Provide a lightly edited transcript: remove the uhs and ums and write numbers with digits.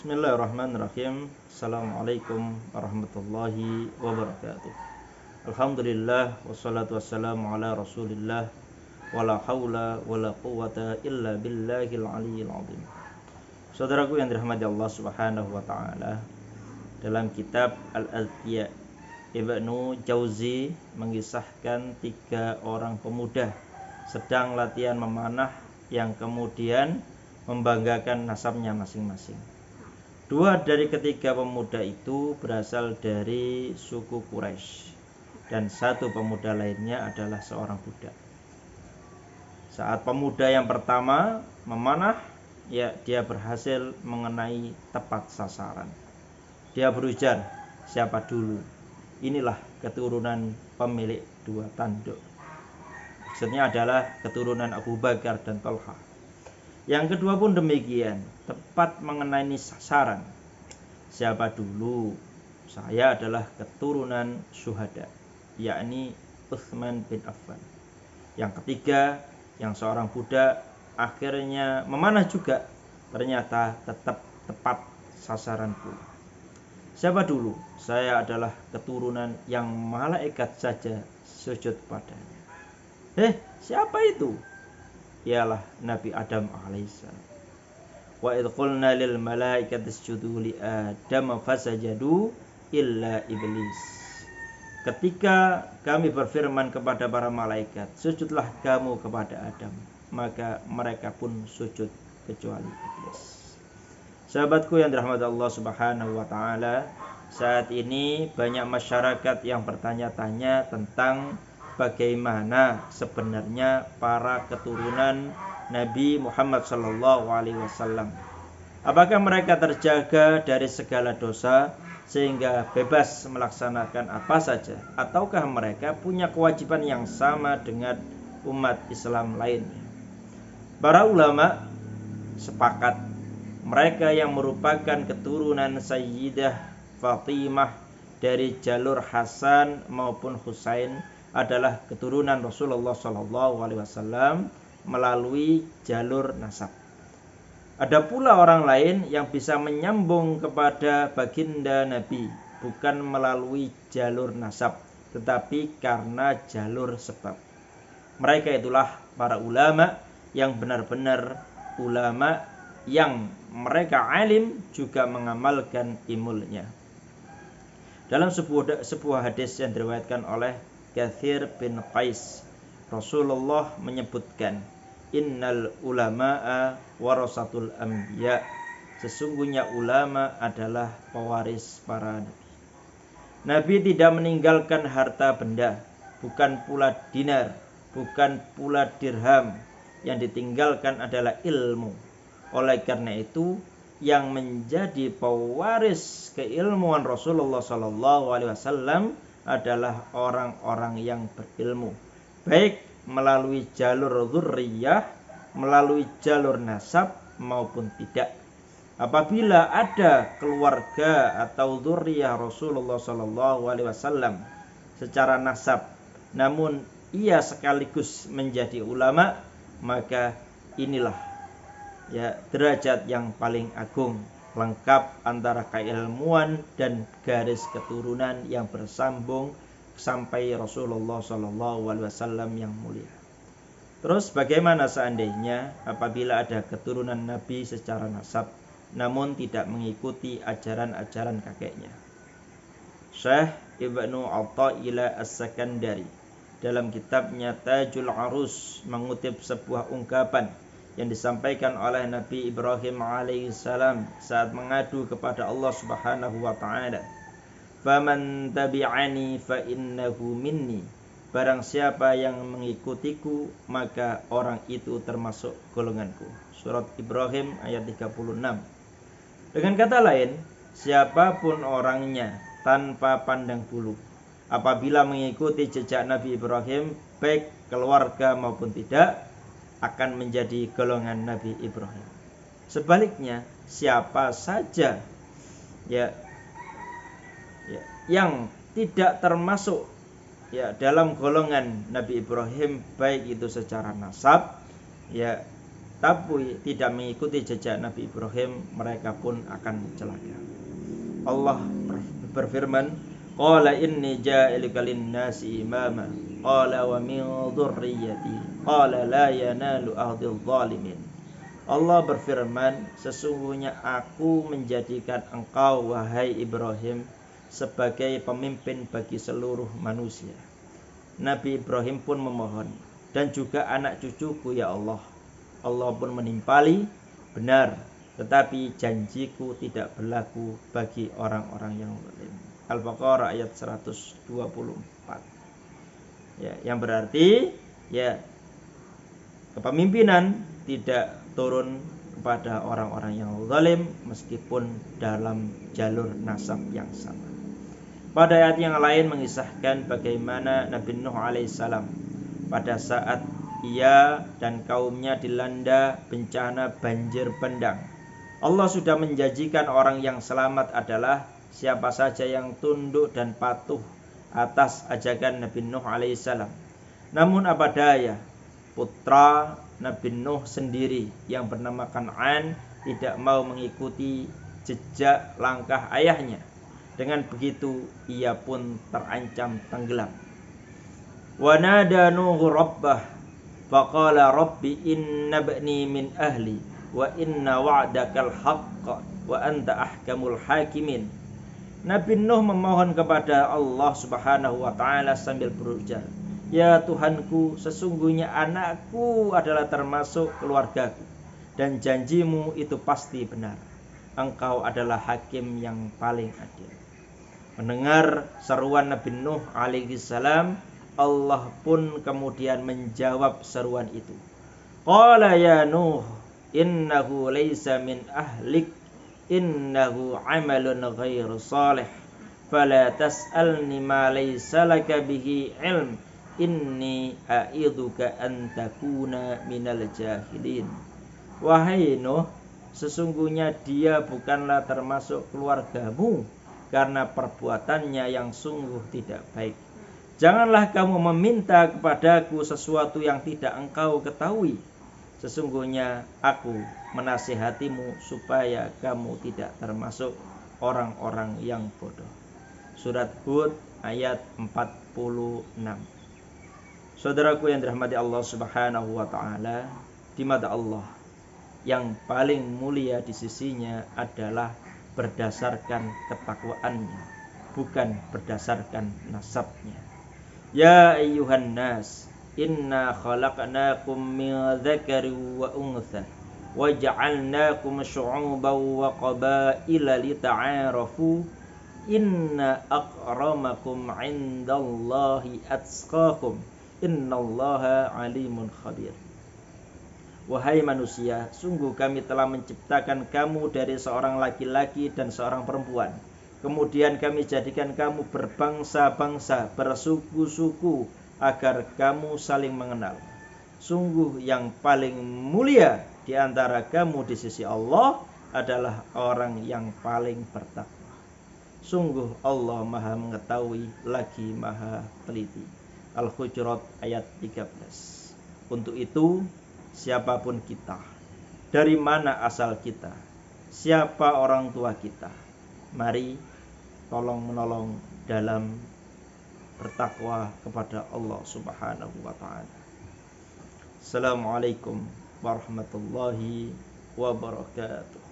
Bismillahirrahmanirrahim. Assalamualaikum warahmatullahi wabarakatuh. Alhamdulillah wassalatu wassalamu ala Rasulillah wala haula wala quwwata illa billahil aliyyil azim. Saudaraku yang dirahmati Allah Subhanahu wa taala, dalam kitab Al-Adhiya, Ibnu Jauzi mengisahkan 3 orang pemuda sedang latihan memanah yang kemudian membanggakan nasabnya masing-masing. 2 dari ketiga pemuda itu berasal dari suku Quraisy dan 1 pemuda lainnya adalah seorang budak. Saat pemuda yang pertama memanah, dia berhasil mengenai tepat sasaran. Dia berujar, siapa dulu? Inilah keturunan pemilik 2 tanduk. Maksudnya adalah keturunan Abu Bakar dan Thalhah. Yang kedua pun demikian, tepat mengenai sasaran. Siapa dulu? Saya adalah keturunan syuhada, yakni Utsman bin Affan. Yang ketiga, yang seorang budak akhirnya memanah juga, ternyata tetap tepat sasaran pula. Siapa dulu? Saya adalah keturunan yang malaikat saja sujud padanya. Siapa itu? Ialah Nabi Adam alaihissalam. Wa idh qulna lil malaikati isjudu li Adam fasajadu illa iblis. Ketika kami berfirman kepada para malaikat, sujudlah kamu kepada Adam, maka mereka pun sujud kecuali iblis. Sahabatku yang dirahmati Allah Subhanahu wa taala, saat ini banyak masyarakat yang bertanya-tanya tentang bagaimana sebenarnya para keturunan Nabi Muhammad SAW. Apakah mereka terjaga dari segala dosa sehingga bebas melaksanakan apa saja, ataukah mereka punya kewajiban yang sama dengan umat Islam lainnya? Para ulama sepakat mereka yang merupakan keturunan Sayyidah Fatimah dari jalur Hasan maupun Husain adalah keturunan Rasulullah SAW melalui jalur nasab. Ada pula orang lain yang bisa menyambung kepada baginda Nabi bukan melalui jalur nasab, tetapi karena jalur sebab. Mereka itulah para ulama yang benar-benar ulama yang mereka alim juga mengamalkan ilmunya. Dalam sebuah hadis yang diriwayatkan oleh Katsir bin Qais, Rasulullah menyebutkan, innal ulama'a warasatul anbiya. Sesungguhnya ulama adalah pewaris para nabi. Nabi tidak meninggalkan harta benda, bukan pula dinar, bukan pula dirham. Yang ditinggalkan adalah ilmu. Oleh karena itu, yang menjadi pewaris keilmuan Rasulullah SAW adalah orang-orang yang berilmu, baik melalui jalur dzurriyyah, melalui jalur nasab maupun tidak. Apabila ada keluarga atau dzurriyyah Rasulullah SAW secara nasab, namun ia sekaligus menjadi ulama, maka inilah derajat yang paling agung, lengkap antara keilmuan dan garis keturunan yang bersambung sampai Rasulullah SAW yang mulia. Terus bagaimana seandainya apabila ada keturunan Nabi secara nasab namun tidak mengikuti ajaran-ajaran kakeknya? Syekh Ibnu Athaillah As-Sakandari dalam kitabnya Tajul Arus mengutip sebuah ungkapan yang disampaikan oleh Nabi Ibrahim alaihissalam saat mengadu kepada Allah Subhanahu wa taala. Faman tabi'ani fa innahu minni. Barang siapa yang mengikutiku, maka orang itu termasuk golonganku. Surat Ibrahim ayat 36. Dengan kata lain, siapapun orangnya tanpa pandang bulu, apabila mengikuti jejak Nabi Ibrahim, baik keluarga maupun tidak, akan menjadi golongan Nabi Ibrahim. Sebaliknya, siapa saja yang tidak termasuk dalam golongan Nabi Ibrahim, baik itu secara nasab tapi tidak mengikuti jejak Nabi Ibrahim, mereka pun akan celaka. Allah berfirman, qala inni ja'iluka lin-nasi imama qala wa min dzurriyyati qala la yanalu ahdil zalimin. Allah berfirman, sesungguhnya aku menjadikan engkau wahai Ibrahim sebagai pemimpin bagi seluruh manusia. Nabi Ibrahim pun memohon, dan juga anak cucuku ya Allah. Allah pun menimpali, benar, tetapi janjiku tidak berlaku bagi orang-orang yang zalim. Al-Baqarah ayat 124. Ya, yang berarti ya kepemimpinan tidak turun kepada orang-orang yang zalim meskipun dalam jalur nasab yang sama. Pada ayat yang lain mengisahkan bagaimana Nabi Nuh alaihissalam pada saat ia dan kaumnya dilanda bencana banjir bandang. Allah sudah menjanjikan orang yang selamat adalah siapa saja yang tunduk dan patuh atas ajakan Nabi Nuh alaihissalam. Namun apa daya, putra Nabi Nuh sendiri yang bernama Kan'an tidak mau mengikuti jejak langkah ayahnya. Dengan begitu ia pun terancam tenggelam. Wa nada Nuhu rabbah faqala rabbi inna bani min ahli wa inna wa'dakal haqq wa anta ahkamul hakimin. Nabi Nuh memohon kepada Allah Subhanahu wa taala sambil berujar, ya Tuhanku, sesungguhnya anakku adalah termasuk keluargaku dan janjimu itu pasti benar. Engkau adalah hakim yang paling adil. Mendengar seruan Nabi Nuh alaihi salam, Allah pun kemudian menjawab seruan itu. Qala ya Nuh, innahu laysa min ahlik, innahu amalun ghairu salih, fala tas'alni ma laysa laka bihi ilm, inni a'idhuka an takuna minal jahilin. Wahai Nuh, sesungguhnya dia bukanlah termasuk keluargamu karena perbuatannya yang sungguh tidak baik. Janganlah kamu meminta kepadaku sesuatu yang tidak engkau ketahui. Sesungguhnya aku menasihatimu supaya kamu tidak termasuk orang-orang yang bodoh. Surat Hud ayat 46. Saudaraku yang dirahmati Allah Subhanahu wa taala, di mata Allah yang paling mulia di sisinya adalah berdasarkan ketakwaannya, bukan berdasarkan nasabnya. Ya ayyuhan nas, inna khalaqnakum min dzakarin wa untha wa ja'alnakum syu'uban wa qabaila lita'arafu inna akramakum 'indallahi atqakum innallaha 'alimun khabir. Wahai manusia, sungguh kami telah menciptakan kamu dari seorang laki-laki dan seorang perempuan. Kemudian kami jadikan kamu berbangsa-bangsa, bersuku-suku, agar kamu saling mengenal. Sungguh yang paling mulia di antara kamu di sisi Allah adalah orang yang paling bertakwa. Sungguh Allah Maha mengetahui lagi Maha teliti. Al-Hujurat ayat 13. Untuk itu, siapapun kita, dari mana asal kita, siapa orang tua kita, mari tolong menolong dalam bertakwa kepada Allah Subhanahu wa taala. Assalamualaikum warahmatullahi wabarakatuh.